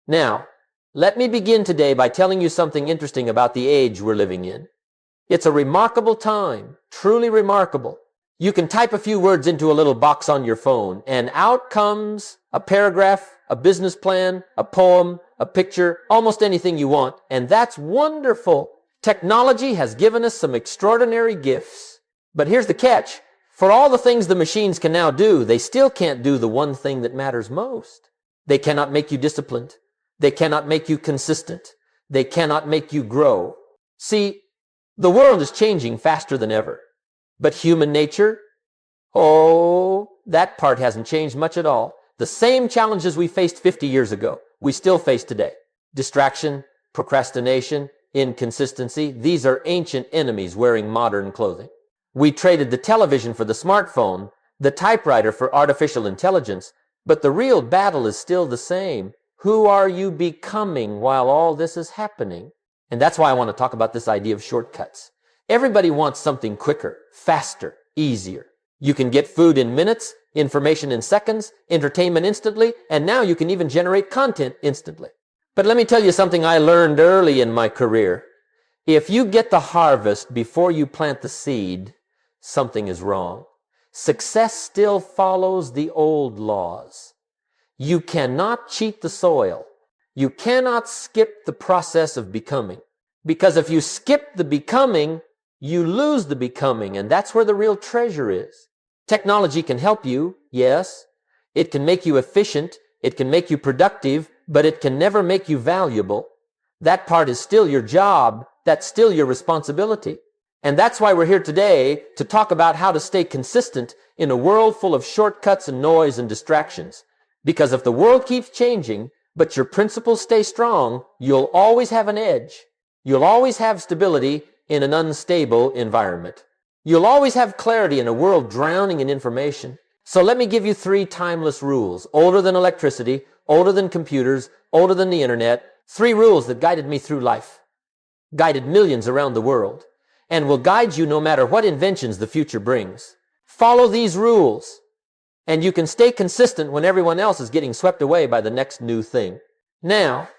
Now, let me begin today by telling you something interesting about the age we're living in. It's a remarkable time, truly remarkable. You can type a few words into a little box on your phone, and out comes a paragraph, a business plan, a poem, a picture, almost anything you want, and that's wonderful. Technology has given us some extraordinary gifts. But here's the catch. For all the things the machines can now do, they still can't do the one thing that matters most. They cannot make you disciplined. They cannot make you consistent. They cannot make you grow. See, the world is changing faster than ever. But human nature, that part hasn't changed much at all. The same challenges we faced 50 years ago, we still face today. Distraction, procrastination, inconsistency, these are ancient enemies wearing modern clothing. We traded the television for the smartphone, the typewriter for artificial intelligence, but the real battle is still the same. Who are you becoming while all this is happening? And that's why I want to talk about this idea of shortcuts. Everybody wants something quicker, faster, easier. You can get food in minutes, information in seconds, entertainment instantly, and now you can even generate content instantly. But let me tell you something I learned early in my career. If you get the harvest before you plant the seed, something is wrong. Success still follows the old laws. You cannot cheat the soil. You cannot skip the process of becoming. Because if you skip the becoming, you lose the becoming, and that's where the real treasure is. Technology can help you, yes. It can make you efficient. It can make you productive, but it can never make you valuable. That part is still your job. That's still your responsibility. And that's why we're here today to talk about how to stay consistent in a world full of shortcuts and noise and distractions. Because if the world keeps changing, but your principles stay strong, you'll always have an edge. You'll always have stability in an unstable environment. You'll always have clarity in a world drowning in information. So let me give you 3 timeless rules, older than electricity, older than computers, older than the internet. 3 rules that guided me through life, guided millions around the world, and will guide you no matter what inventions the future brings. Follow these rules, and you can stay consistent when everyone else is getting swept away by the next new thing. Now,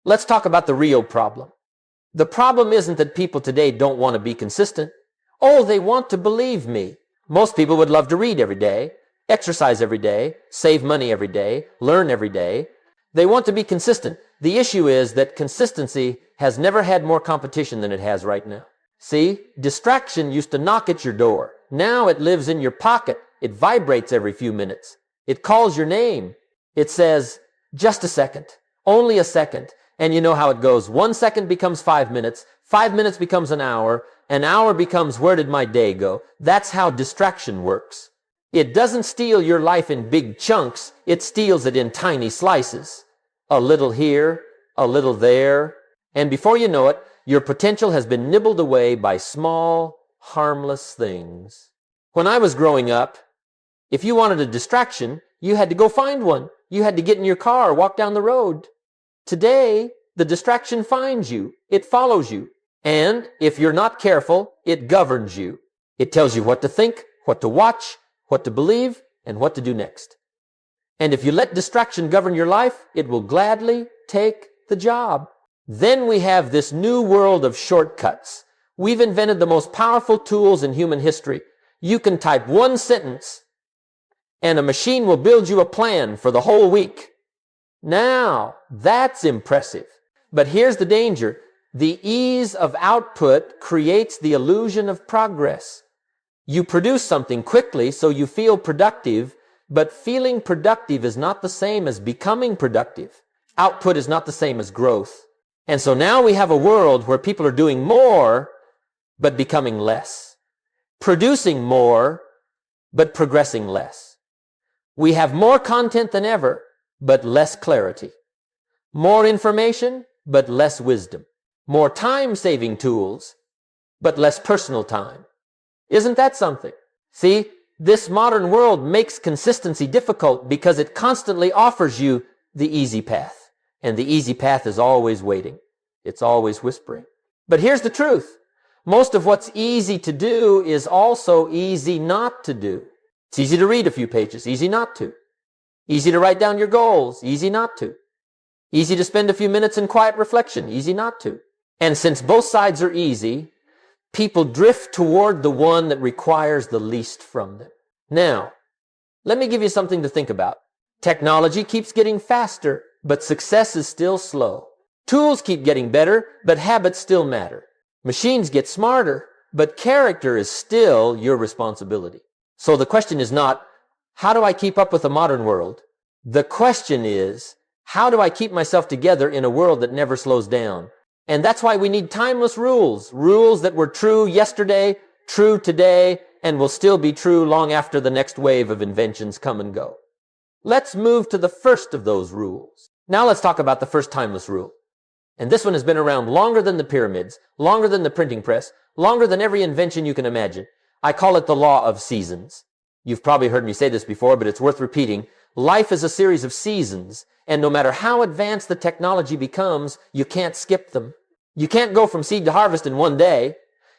let's talk about the real problem. The problem isn't that people today don't want to be consistent. They want to believe me. Most people would love to read every day, exercise every day, save money every day, learn every day. They want to be consistent. The issue is that consistency has never had more competition than it has right now. See, distraction used to knock at your door. Now it lives in your pocket. It vibrates every few minutes. It calls your name. It says, just a second, only a second. And you know how it goes. 1 second becomes 5 minutes. 5 minutes becomes an hour becomes where did my day go? That's how distraction works. It doesn't steal your life in big chunks. It steals it in tiny slices. A little here, a little there. And before you know it, your potential has been nibbled away by small, harmless things. When I was growing up, if you wanted a distraction, you had to go find one. You had to get in your car, walk down the road. Today, the distraction finds you. It follows you. And if you're not careful, it governs you. It tells you what to think, what to watch, what to believe, and what to do next. And if you let distraction govern your life, it will gladly take the job. Then we have this new world of shortcuts. We've invented the most powerful tools in human history. You can type 1 sentence, and a machine will build you a plan for the whole week. Now, that's impressive. But here's the danger. The ease of output creates the illusion of progress. You produce something quickly so you feel productive, but feeling productive is not the same as becoming productive. Output is not the same as growth. And so now we have a world where people are doing more, but becoming less. Producing more, but progressing less. We have more content than ever, but less clarity. More information, but less wisdom. More time-saving tools, but less personal time. Isn't that something? See, this modern world makes consistency difficult because it constantly offers you the easy path. And the easy path is always waiting. It's always whispering. But here's the truth. Most of what's easy to do is also easy not to do. It's easy to read a few pages, easy not to. Easy to write down your goals, easy not to. Easy to spend a few minutes in quiet reflection. Easy not to. And since both sides are easy, people drift toward the one that requires the least from them. Now, let me give you something to think about. Technology keeps getting faster, but success is still slow. Tools keep getting better, but habits still matter. Machines get smarter, but character is still your responsibility. So the question is not, how do I keep up with the modern world? The question is, how do I keep myself together in a world that never slows down? And that's why we need timeless rules. Rules that were true yesterday, true today, and will still be true long after the next wave of inventions come and go. Let's move to the first of those rules. Now let's talk about the first timeless rule. And this one has been around longer than the pyramids, longer than the printing press, longer than every invention you can imagine. I call it the law of seasons. You've probably heard me say this before, but it's worth repeating. Life is a series of seasons, and no matter how advanced the technology becomes, you can't skip them. You can't go from seed to harvest in one day.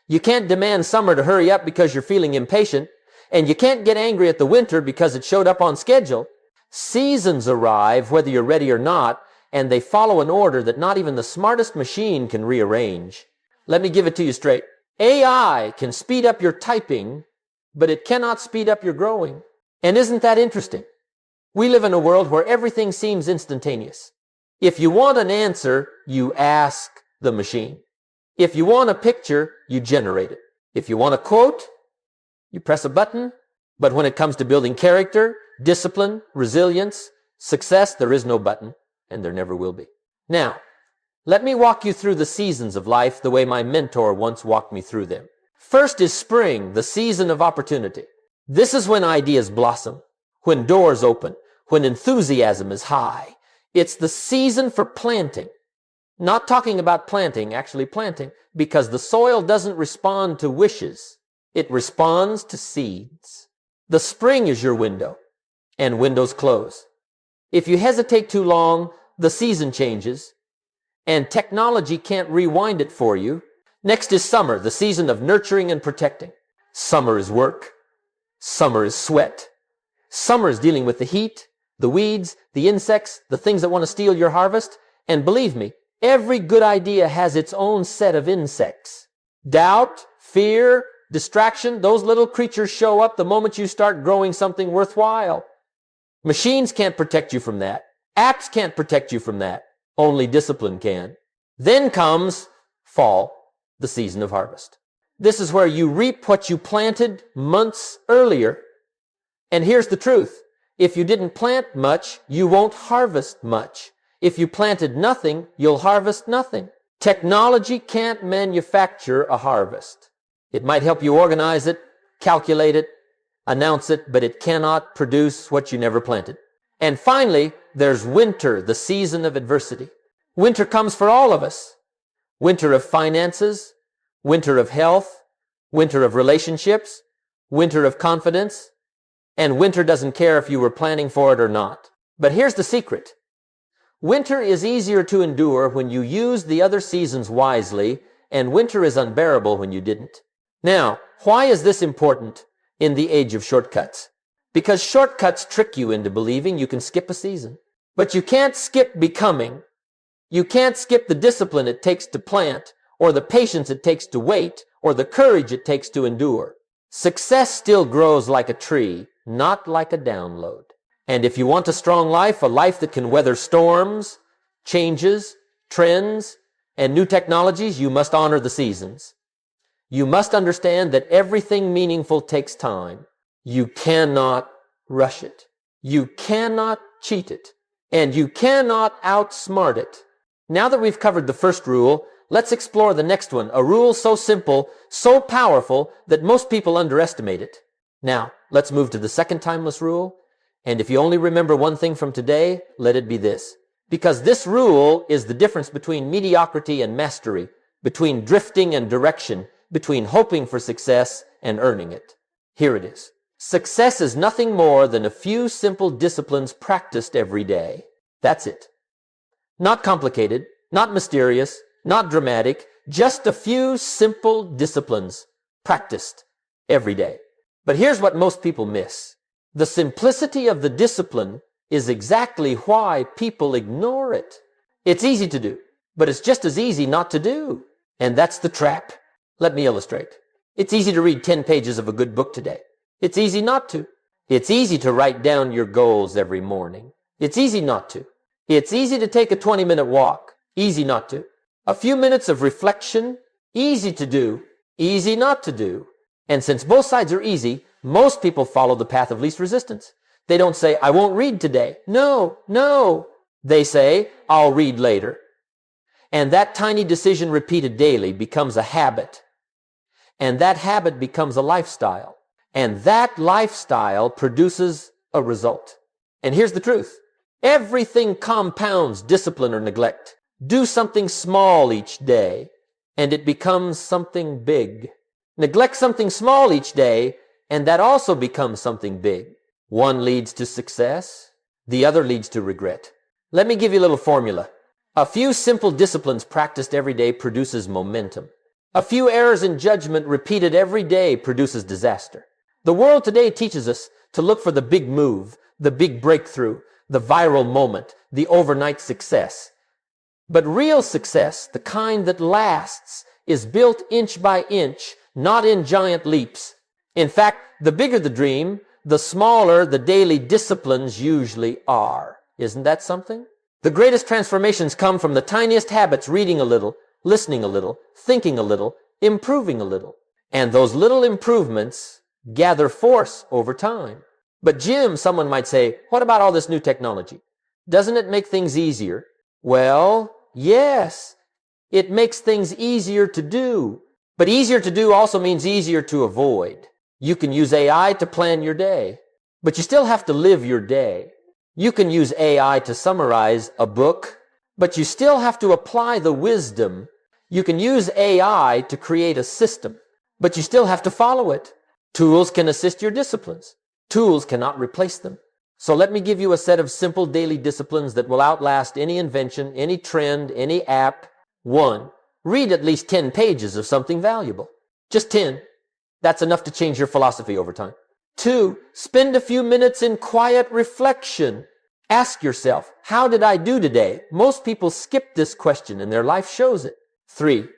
You can't demand summer to hurry up because you're feeling impatient, and you can't get angry at the winter because it showed up on schedule. Seasons arrive whether you're ready or not, and they follow an order that not even the smartest machine can rearrange. Let me give it to you straight. AI can speed up your typing, but it cannot speed up your growing. And isn't that interesting? We live in a world where everything seems instantaneous. If you want an answer, you ask the machine. If you want a picture, you generate it. If you want a quote, you press a button. But when it comes to building character, discipline, resilience, success, there is no button, and there never will be. Now, let me walk you through the seasons of life the way my mentor once walked me through them. First is spring, the season of opportunity. This is when ideas blossom, when doors open, when enthusiasm is high. It's the season for planting. Not talking about planting, actually planting, because the soil doesn't respond to wishes. It responds to seeds. The spring is your window, and windows close. If you hesitate too long, the season changes, and technology can't rewind it for you. Next is summer, the season of nurturing and protecting. Summer is work. Summer is sweat. Summer is dealing with the heat, the weeds, the insects, the things that want to steal your harvest. And believe me, every good idea has its own set of insects. Doubt, fear, distraction, those little creatures show up the moment you start growing something worthwhile. Machines can't protect you from that. Apps can't protect you from that. Only discipline can. Then comes fall, the season of harvest. This is where you reap what you planted months earlier. And here's the truth. If you didn't plant much, you won't harvest much. If you planted nothing, you'll harvest nothing. Technology can't manufacture a harvest. It might help you organize it, calculate it, announce it, but it cannot produce what you never planted. And finally, there's winter, the season of adversity. Winter comes for all of us. Winter of finances, winter of health, winter of relationships, winter of confidence, and winter doesn't care if you were planning for it or not. But here's the secret. Winter is easier to endure when you use the other seasons wisely, and winter is unbearable when you didn't. Now, why is this important in the age of shortcuts? Because shortcuts trick you into believing you can skip a season. But you can't skip becoming. You can't skip the discipline it takes to plant, or the patience it takes to wait, or the courage it takes to endure. Success still grows like a tree, not like a download. And if you want a strong life, a life that can weather storms, changes, trends, and new technologies, you must honor the seasons. You must understand that everything meaningful takes time. You cannot rush it. You cannot cheat it. And you cannot outsmart it. Now that we've covered the first rule, let's explore the next one, a rule so simple, so powerful, that most people underestimate it. Now, let's move to the second timeless rule. And if you only remember one thing from today, let it be this. Because this rule is the difference between mediocrity and mastery, between drifting and direction, between hoping for success and earning it. Here it is. Success is nothing more than a few simple disciplines practiced every day. That's it. Not complicated, not mysterious, not dramatic, just a few simple disciplines practiced every day. But here's what most people miss. The simplicity of the discipline is exactly why people ignore it. It's easy to do, but it's just as easy not to do. And that's the trap. Let me illustrate. It's easy to read 10 pages of a good book today. It's easy not to. It's easy to write down your goals every morning. It's easy not to. It's easy to take a 20-minute walk. Easy not to. A few minutes of reflection. Easy to do. Easy not to do. And since both sides are easy, most people follow the path of least resistance. They don't say, I won't read today. No. They say, I'll read later. And that tiny decision repeated daily becomes a habit. And that habit becomes a lifestyle. And that lifestyle produces a result. And here's the truth. Everything compounds discipline or neglect. Do something small each day, and it becomes something big. Neglect something small each day, and that also becomes something big. One leads to success, the other leads to regret. Let me give you a little formula. A few simple disciplines practiced every day produces momentum. A few errors in judgment repeated every day produces disaster. The world today teaches us to look for the big move, the big breakthrough, the viral moment, the overnight success. But real success, the kind that lasts, is built inch by inch, not in giant leaps. In fact, the bigger the dream, the smaller the daily disciplines usually are. Isn't that something? The greatest transformations come from the tiniest habits, reading a little, listening a little, thinking a little, improving a little. And those little improvements gather force over time. But Jim, someone might say, what about all this new technology? Doesn't it make things easier? Well, yes, it makes things easier to do. But easier to do also means easier to avoid. You can use AI to plan your day, but you still have to live your day. You can use AI to summarize a book, but you still have to apply the wisdom. You can use AI to create a system, but you still have to follow it. Tools can assist your disciplines. Tools cannot replace them. So let me give you a set of simple daily disciplines that will outlast any invention, any trend, any app. 1. Read at least 10 pages of something valuable. Just 10. That's enough to change your philosophy over time. 2. Spend a few minutes in quiet reflection. Ask yourself, how did I do today? Most people skip this question and their life shows it. 3.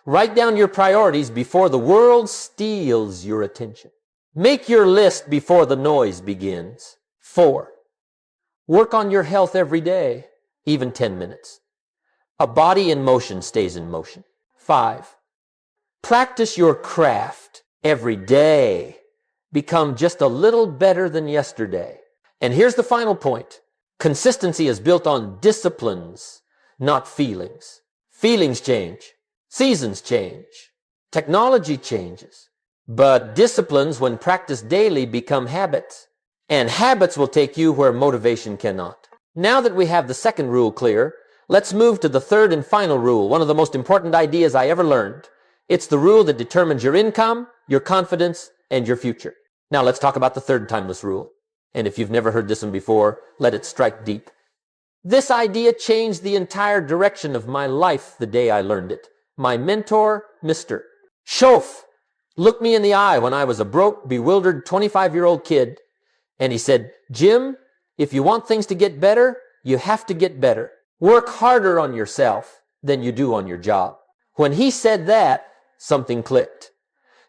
Write down your priorities before the world steals your attention. Make your list before the noise begins. 4. Work on your health every day, even 10 minutes. A body in motion stays in motion. 5. Practice your craft every day. Become just a little better than yesterday. And here's the final point. Consistency is built on disciplines, not feelings. Feelings change. Seasons change. Technology changes. But disciplines, when practiced daily, become habits. And habits will take you where motivation cannot. Now that we have the second rule clear, let's move to the third and final rule, one of the most important ideas I ever learned. It's the rule that determines your income, your confidence, and your future. Now let's talk about the third timeless rule. And if you've never heard this one before, let it strike deep. This idea changed the entire direction of my life the day I learned it. My mentor, Mr. Schof, looked me in the eye when I was a broke, bewildered 25-year-old kid, and he said, Jim, if you want things to get better, you have to get better. Work harder on yourself than you do on your job. When he said that, something clicked.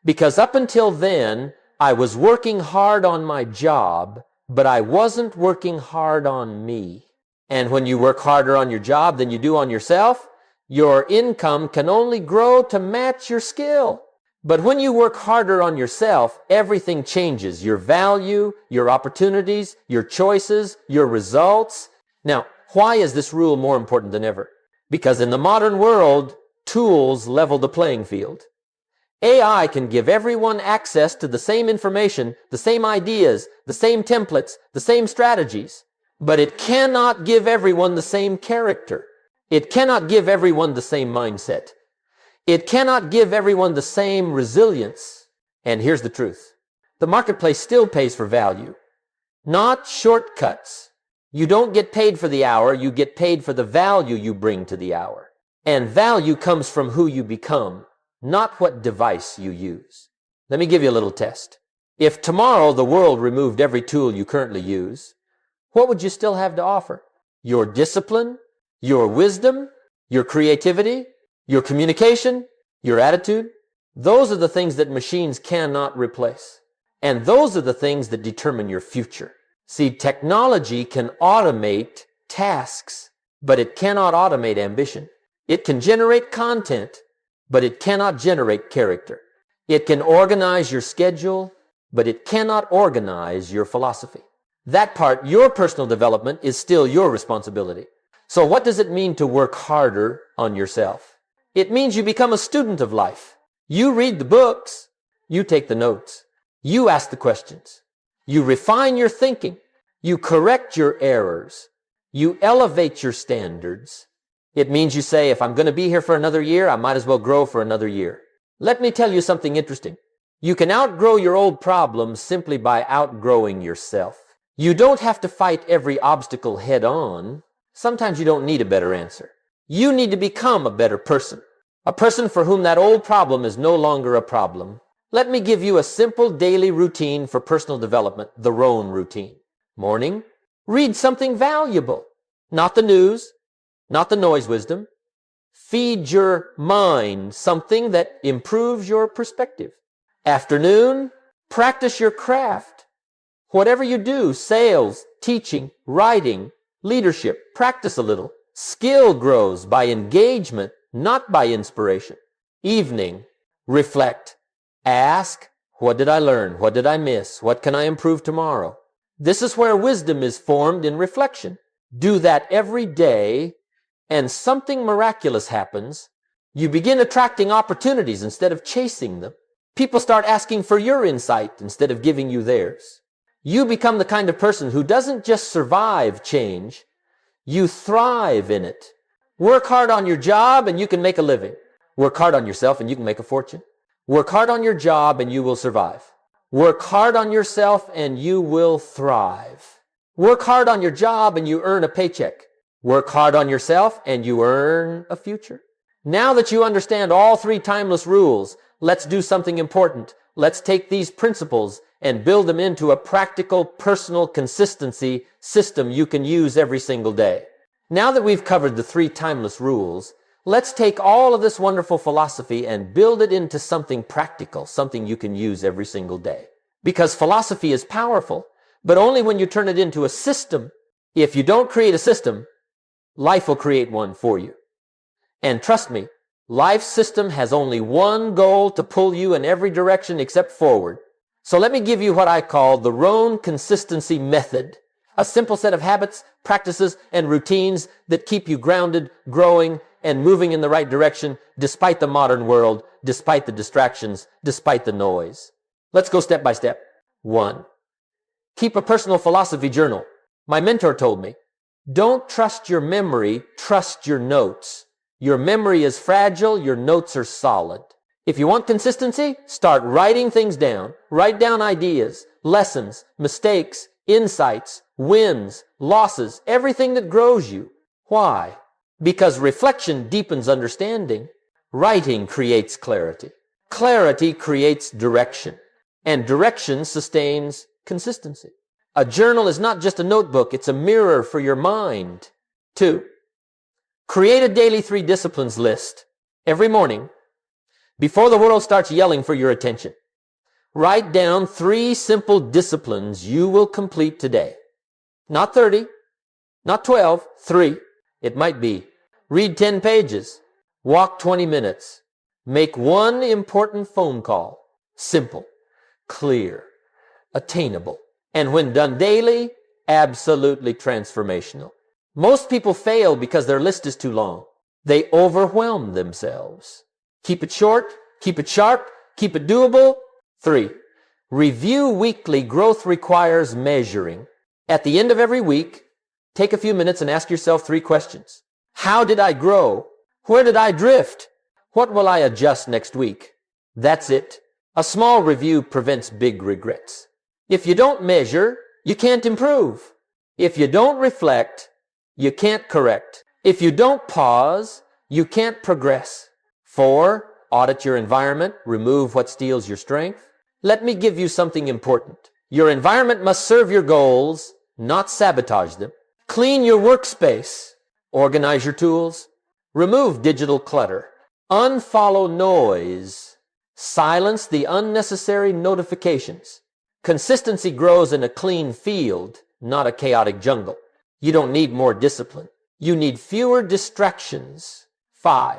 Because up until then, I was working hard on my job, but I wasn't working hard on me. And when you work harder on your job than you do on yourself, your income can only grow to match your skill. But when you work harder on yourself, everything changes. Your value, your opportunities, your choices, your results. Now, why is this rule more important than ever? Because in the modern world, tools level the playing field. AI can give everyone access to the same information, the same ideas, the same templates, the same strategies. But it cannot give everyone the same character. It cannot give everyone the same mindset. It cannot give everyone the same resilience. And here's the truth. The marketplace still pays for value, not shortcuts. You don't get paid for the hour, you get paid for the value you bring to the hour. And value comes from who you become, not what device you use. Let me give you a little test. If tomorrow the world removed every tool you currently use, what would you still have to offer? Your discipline, your wisdom, your creativity, your communication, your attitude. Those are the things that machines cannot replace. And those are the things that determine your future. See, technology can automate tasks, but it cannot automate ambition. It can generate content, but it cannot generate character. It can organize your schedule, but it cannot organize your philosophy. That part, your personal development, is still your responsibility. So what does it mean to work harder on yourself? It means you become a student of life. You read the books. You take the notes. You ask the questions. You refine your thinking. You correct your errors. You elevate your standards. It means you say, if I'm going to be here for another year, I might as well grow for another year. Let me tell you something interesting. You can outgrow your old problems simply by outgrowing yourself. You don't have to fight every obstacle head on. Sometimes you don't need a better answer. You need to become a better person. A person for whom that old problem is no longer a problem. Let me give you a simple daily routine for personal development, the Rohn routine. Morning, read something valuable. Not the news, not the noise wisdom. Feed your mind something that improves your perspective. Afternoon, practice your craft. Whatever you do, sales, teaching, writing, leadership, practice a little. Skill grows by engagement, not by inspiration. Evening, reflect. Ask, what did I learn? What did I miss? What can I improve tomorrow? This is where wisdom is formed in reflection. Do that every day, and something miraculous happens. You begin attracting opportunities instead of chasing them. People start asking for your insight instead of giving you theirs. You become the kind of person who doesn't just survive change, you thrive in it. Work hard on your job and you can make a living. Work hard on yourself and you can make a fortune. Work hard on your job and you will survive. Work hard on yourself and you will thrive. Work hard on your job and you earn a paycheck. Work hard on yourself and you earn a future. Now that you understand all three timeless rules, let's do something important. Let's take these principles and build them into a practical, personal consistency system you can use every single day. Now that we've covered the three timeless rules, let's take all of this wonderful philosophy and build it into something practical, something you can use every single day. Because philosophy is powerful, but only when you turn it into a system. If you don't create a system, life will create one for you. And trust me, life's system has only one goal: to pull you in every direction except forward. So let me give you what I call the Rohn consistency method. A simple set of habits, practices, and routines that keep you grounded, growing, and moving in the right direction despite the modern world, despite the distractions, despite the noise. Let's go step by step. 1. Keep a personal philosophy journal. My mentor told me, don't trust your memory, trust your notes. Your memory is fragile, your notes are solid. If you want consistency, start writing things down. Write down ideas, lessons, mistakes, insights, wins, losses, everything that grows you. Why? Because reflection deepens understanding. Writing creates clarity. Clarity creates direction. And direction sustains consistency. A journal is not just a notebook, it's a mirror for your mind. 2. Create a daily 3 disciplines list. Every morning, before the world starts yelling for your attention, write down 3 simple disciplines you will complete today. Not 30, not 12, 3. It might be read 10 pages, walk 20 minutes, make 1 important phone call. Simple, clear, attainable, and when done daily, absolutely transformational. Most people fail because their list is too long. They overwhelm themselves. Keep it short, keep it sharp, keep it doable. 3. Review weekly. Growth requires measuring. At the end of every week, take a few minutes and ask yourself 3 questions. How did I grow? Where did I drift? What will I adjust next week? That's it. A small review prevents big regrets. If you don't measure, you can't improve. If you don't reflect, you can't correct. If you don't pause, you can't progress. 4. Audit your environment. Remove what steals your strength. Let me give you something important. Your environment must serve your goals, not sabotage them. Clean your workspace. Organize your tools. Remove digital clutter. Unfollow noise. Silence the unnecessary notifications. Consistency grows in a clean field, not a chaotic jungle. You don't need more discipline. You need fewer distractions. 5.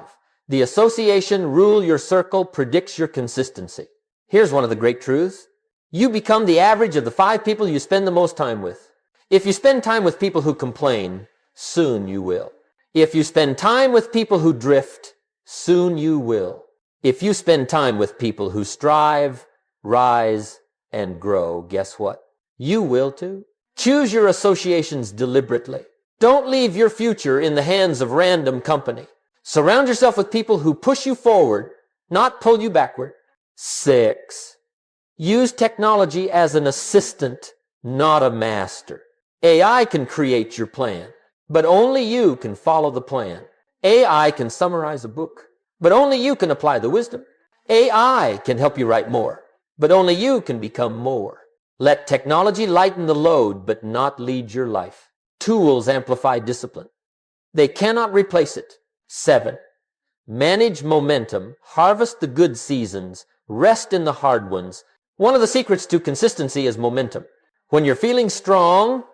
The association rule your circle predicts your consistency. Here's one of the great truths. You become the average of the 5 people you spend the most time with. If you spend time with people who complain, soon you will. If you spend time with people who drift, soon you will. If you spend time with people who strive, rise, and grow, guess what? You will too. Choose your associations deliberately. Don't leave your future in the hands of random company. Surround yourself with people who push you forward, not pull you backward. 6. Use technology as an assistant, not a master. AI can create your plan, but only you can follow the plan. AI can summarize a book, but only you can apply the wisdom. AI can help you write more, but only you can become more. Let technology lighten the load, but not lead your life. Tools amplify discipline. They cannot replace it. 7. Manage momentum, harvest the good seasons, rest in the hard ones. One of the secrets to consistency is momentum. When you're feeling strong,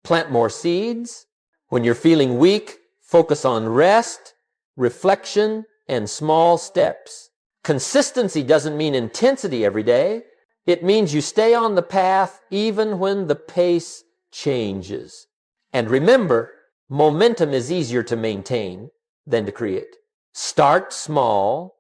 plant more seeds. When you're feeling weak, focus on rest, reflection, and small steps. Consistency doesn't mean intensity every day. It means you stay on the path even when the pace changes. And remember, momentum is easier to maintain than to create. Start small,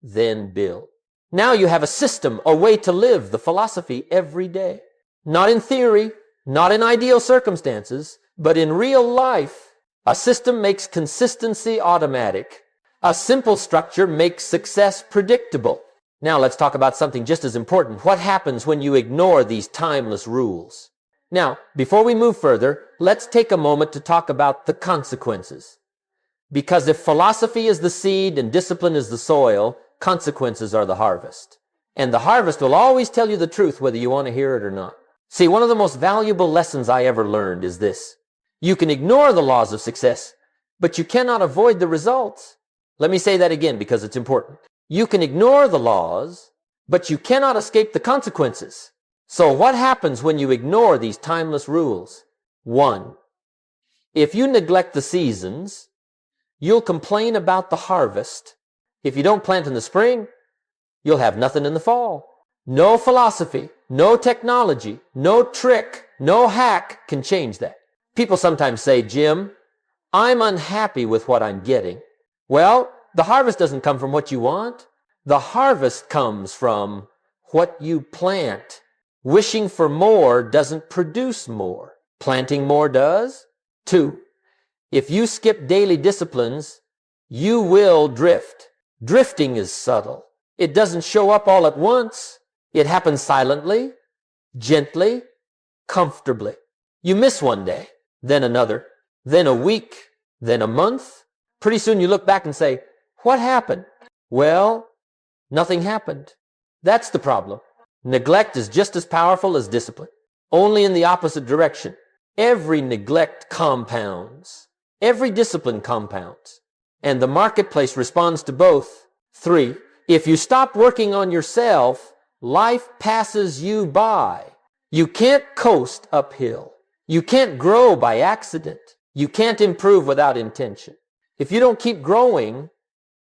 then build. Now you have a system, a way to live the philosophy every day. Not in theory, not in ideal circumstances, but in real life. A system makes consistency automatic. A simple structure makes success predictable. Now let's talk about something just as important. What happens when you ignore these timeless rules? Now, before we move further, let's take a moment to talk about the consequences. Because if philosophy is the seed and discipline is the soil, consequences are the harvest. And the harvest will always tell you the truth whether you want to hear it or not. See, one of the most valuable lessons I ever learned is this. You can ignore the laws of success, but you cannot avoid the results. Let me say that again because it's important. You can ignore the laws, but you cannot escape the consequences. So what happens when you ignore these timeless rules? 1. If you neglect the seasons, you'll complain about the harvest. If you don't plant in the spring, you'll have nothing in the fall. No philosophy, no technology, no trick, no hack can change that. People sometimes say, Jim, I'm unhappy with what I'm getting. Well, the harvest doesn't come from what you want. The harvest comes from what you plant. Wishing for more doesn't produce more. Planting more does. 2. If you skip daily disciplines, you will drift. Drifting is subtle. It doesn't show up all at once. It happens silently, gently, comfortably. You miss one day, then another, then a week, then a month. Pretty soon you look back and say, what happened? Well, nothing happened. That's the problem. Neglect is just as powerful as discipline, only in the opposite direction. Every neglect compounds. Every discipline compounds. And the marketplace responds to both. 3. If you stop working on yourself, life passes you by. You can't coast uphill. You can't grow by accident. You can't improve without intention. If you don't keep growing,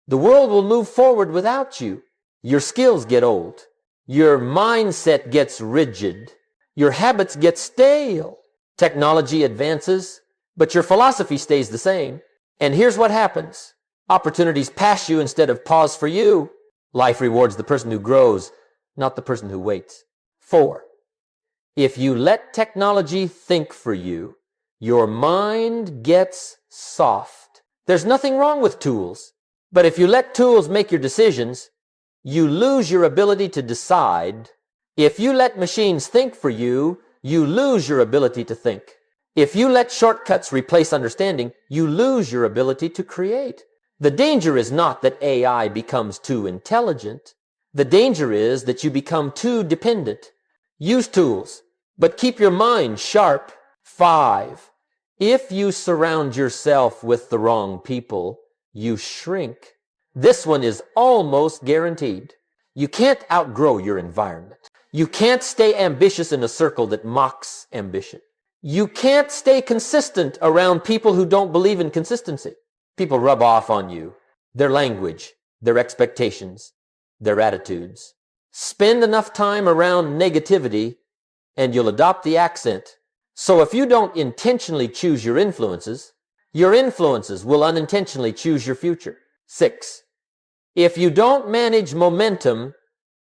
the world will move forward without you. Your skills get old. Your mindset gets rigid. Your habits get stale. Technology advances, but your philosophy stays the same. And here's what happens. Opportunities pass you instead of pause for you. Life rewards the person who grows, not the person who waits. 4. If you let technology think for you, your mind gets soft. There's nothing wrong with tools, but if you let tools make your decisions, you lose your ability to decide. If you let machines think for you, you lose your ability to think. If you let shortcuts replace understanding, you lose your ability to create. The danger is not that AI becomes too intelligent. The danger is that you become too dependent. Use tools, but keep your mind sharp. 5. If you surround yourself with the wrong people, you shrink. This one is almost guaranteed. You can't outgrow your environment. You can't stay ambitious in a circle that mocks ambition. You can't stay consistent around people who don't believe in consistency. People rub off on you, their language, their expectations, their attitudes. Spend enough time around negativity and you'll adopt the accent. So if you don't intentionally choose your influences will unintentionally choose your future. 6. If you don't manage momentum,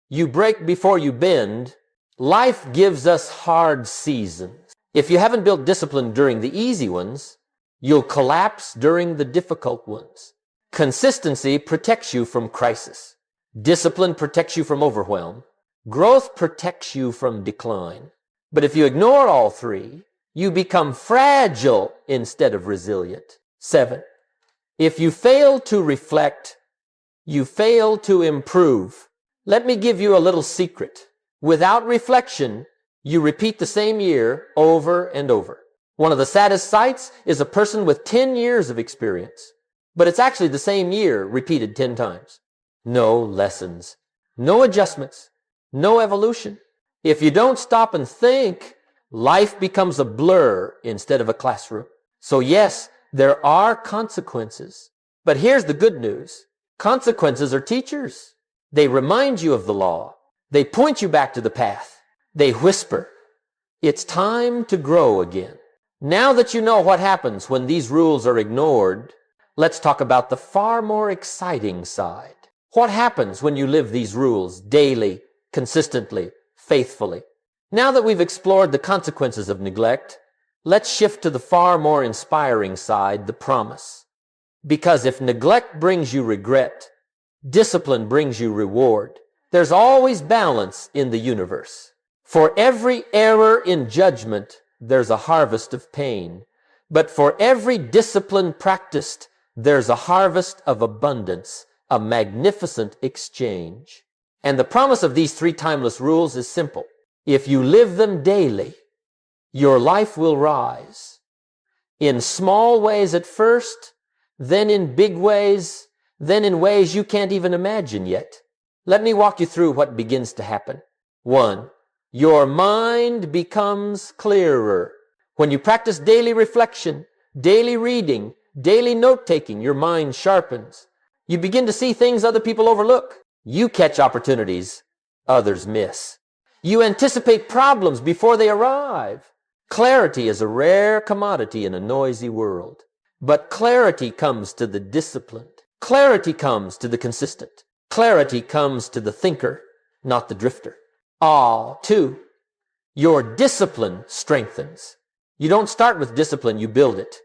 you break before you bend. Life gives us hard seasons. If you haven't built discipline during the easy ones, you'll collapse during the difficult ones. Consistency protects you from crisis. Discipline protects you from overwhelm. Growth protects you from decline. But if you ignore all three, you become fragile instead of resilient. 7. If you fail to reflect, you fail to improve. Let me give you a little secret. Without reflection, you repeat the same year over and over. One of the saddest sights is a person with 10 years of experience, but it's actually the same year repeated 10 times. No lessons, no adjustments, no evolution. If you don't stop and think, life becomes a blur instead of a classroom. So yes, there are consequences. But here's the good news. Consequences are teachers. They remind you of the law. They point you back to the path. They whisper, it's time to grow again. Now that you know what happens when these rules are ignored, let's talk about the far more exciting side. What happens when you live these rules daily, consistently, faithfully? Now that we've explored the consequences of neglect, let's shift to the far more inspiring side, the promise. Because if neglect brings you regret, discipline brings you reward. There's always balance in the universe. For every error in judgment, there's a harvest of pain. But for every discipline practiced, there's a harvest of abundance, a magnificent exchange. And the promise of these three timeless rules is simple. If you live them daily, your life will rise. In small ways at first, then in big ways, then in ways you can't even imagine yet. Let me walk you through what begins to happen. 1. Your mind becomes clearer. When you practice daily reflection, daily reading, daily note-taking, your mind sharpens. You begin to see things other people overlook. You catch opportunities others miss. You anticipate problems before they arrive. Clarity is a rare commodity in a noisy world. But clarity comes to the disciplined. Clarity comes to the consistent. Clarity comes to the thinker, not the drifter. 2. Your discipline strengthens. You don't start with discipline, you build it.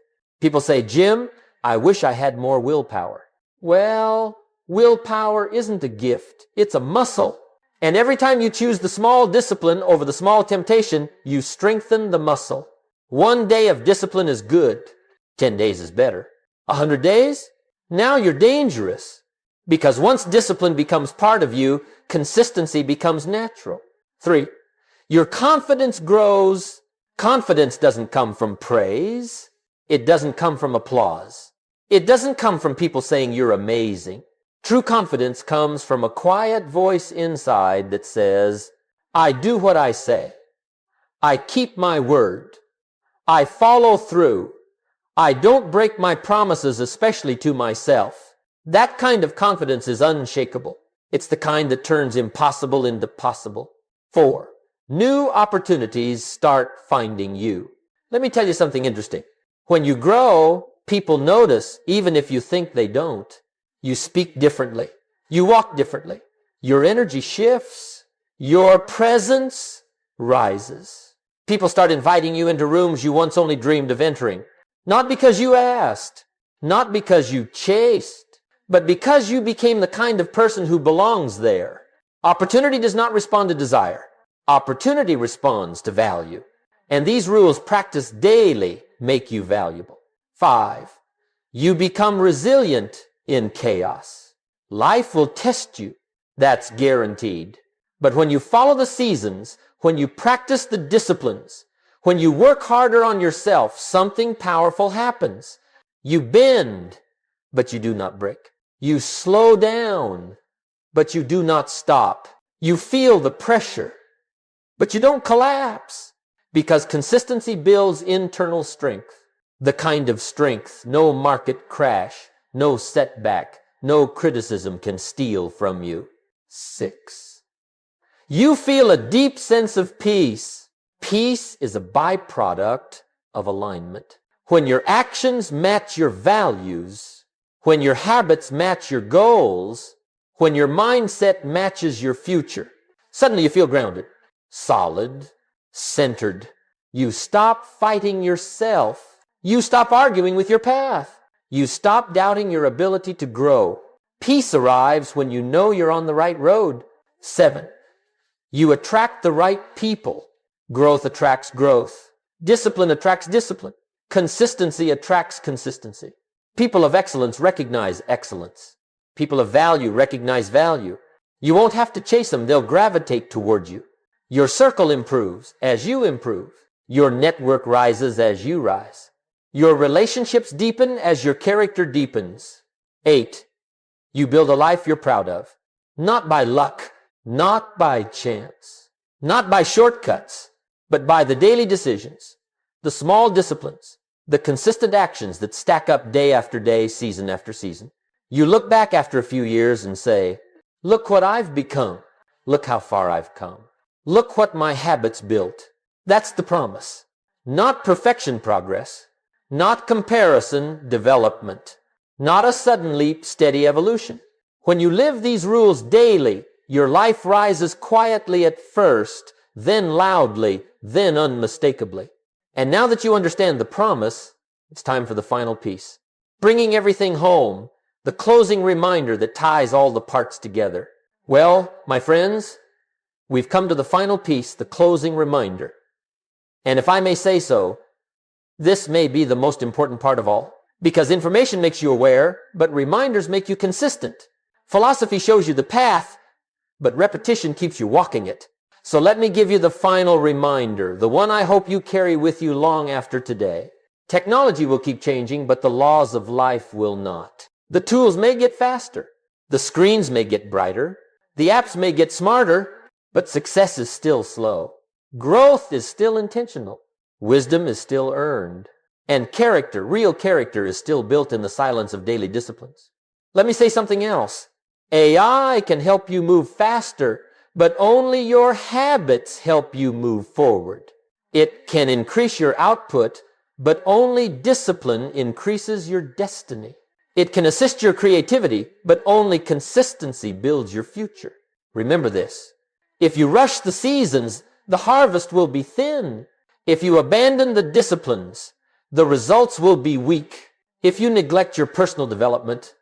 People say, Jim, I wish I had more willpower. Well, willpower isn't a gift, it's a muscle. And every time you choose the small discipline over the small temptation, you strengthen the muscle. 1 day of discipline is good. 10 days is better. 100 days? Now you're dangerous. Because once discipline becomes part of you, consistency becomes natural. 3. Your confidence grows. Confidence doesn't come from praise. It doesn't come from applause. It doesn't come from people saying you're amazing. True confidence comes from a quiet voice inside that says, I do what I say. I keep my word. I follow through. I don't break my promises, especially to myself. That kind of confidence is unshakable. It's the kind that turns impossible into possible. 4. New opportunities start finding you. Let me tell you something interesting. When you grow, people notice, even if you think they don't. You speak differently. You walk differently. Your energy shifts. Your presence rises. People start inviting you into rooms you once only dreamed of entering. Not because you asked, not because you chased, but because you became the kind of person who belongs there. Opportunity does not respond to desire. Opportunity responds to value. And these rules practiced daily make you valuable. 5. You become resilient in chaos. Life will test you. That's guaranteed. But when you follow the seasons, when you practice the disciplines, When you work harder on yourself, something powerful happens. You bend, but you do not break. You slow down, but you do not stop. You feel the pressure, but you don't collapse, because consistency builds internal strength. The kind of strength no market crash, no setback, no criticism can steal from you. 6. You feel a deep sense of peace. Peace is a byproduct of alignment. When your actions match your values, when your habits match your goals, when your mindset matches your future, suddenly you feel grounded, solid, centered. You stop fighting yourself. You stop arguing with your path. You stop doubting your ability to grow. Peace arrives when you know you're on the right road. 7. You attract the right people. Growth attracts growth. Discipline attracts discipline. Consistency attracts consistency. People of excellence recognize excellence. People of value recognize value. You won't have to chase them. They'll gravitate toward you. Your circle improves as you improve. Your network rises as you rise. Your relationships deepen as your character deepens. 8. You build a life you're proud of. Not by luck, not by chance, not by shortcuts, but by the daily decisions, the small disciplines, the consistent actions that stack up day after day, season after season. You look back after a few years and say, look what I've become. Look how far I've come. Look what my habits built. That's the promise. Not perfection progress, not comparison development, not a sudden leap steady evolution. When you live these rules daily, your life rises quietly at first, then loudly, then unmistakably. And now that you understand the promise, it's time for the final piece. Bringing everything home, the closing reminder that ties all the parts together. Well, my friends, we've come to the final piece, the closing reminder. And if I may say so, this may be the most important part of all, because information makes you aware, but reminders make you consistent. Philosophy shows you the path, but repetition keeps you walking it. So let me give you the final reminder, the one I hope you carry with you long after today. Technology will keep changing, but the laws of life will not. The tools may get faster. The screens may get brighter. The apps may get smarter, but success is still slow. Growth is still intentional. Wisdom is still earned. And character, real character, is still built in the silence of daily disciplines. Let me say something else. AI can help you move faster, but only your habits help you move forward. It can increase your output, but only discipline increases your destiny. It can assist your creativity, but only consistency builds your future. Remember this. If you rush the seasons, the harvest will be thin. If you abandon the disciplines, the results will be weak. If you neglect your personal development,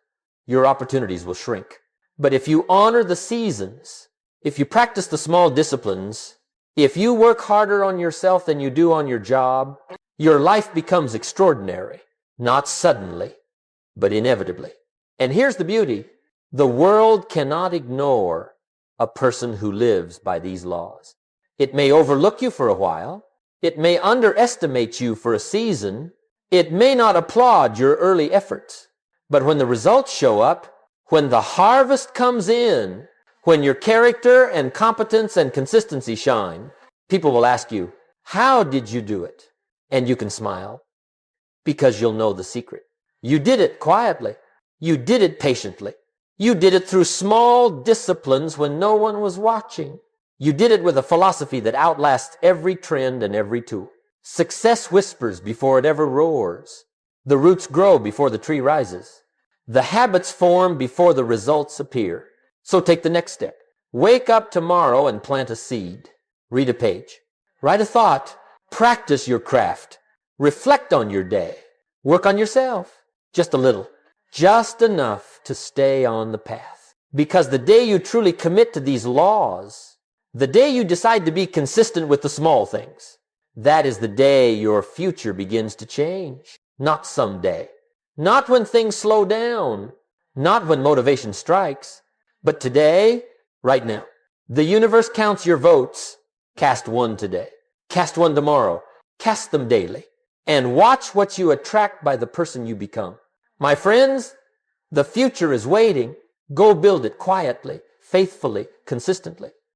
your opportunities will shrink. But if you honor the seasons, if you practice the small disciplines, if you work harder on yourself than you do on your job, your life becomes extraordinary, not suddenly, but inevitably. And here's the beauty. The world cannot ignore a person who lives by these laws. It may overlook you for a while. It may underestimate you for a season. It may not applaud your early efforts. But when the results show up, when the harvest comes in, when your character and competence and consistency shine, people will ask you, how did you do it? And you can smile because you'll know the secret. You did it quietly. You did it patiently. You did it through small disciplines when no one was watching. You did it with a philosophy that outlasts every trend and every tool. Success whispers before it ever roars. The roots grow before the tree rises. The habits form before the results appear. So take the next step. Wake up tomorrow and plant a seed. Read a page. Write a thought. Practice your craft. Reflect on your day. Work on yourself. Just a little. Just enough to stay on the path. Because the day you truly commit to these laws, the day you decide to be consistent with the small things, that is the day your future begins to change. Not someday. Not when things slow down. Not when motivation strikes. But today, right now. The universe counts your votes. Cast one today. Cast one tomorrow. Cast them daily. And watch what you attract by the person you become. My friends, the future is waiting. Go build it quietly, faithfully, consistently.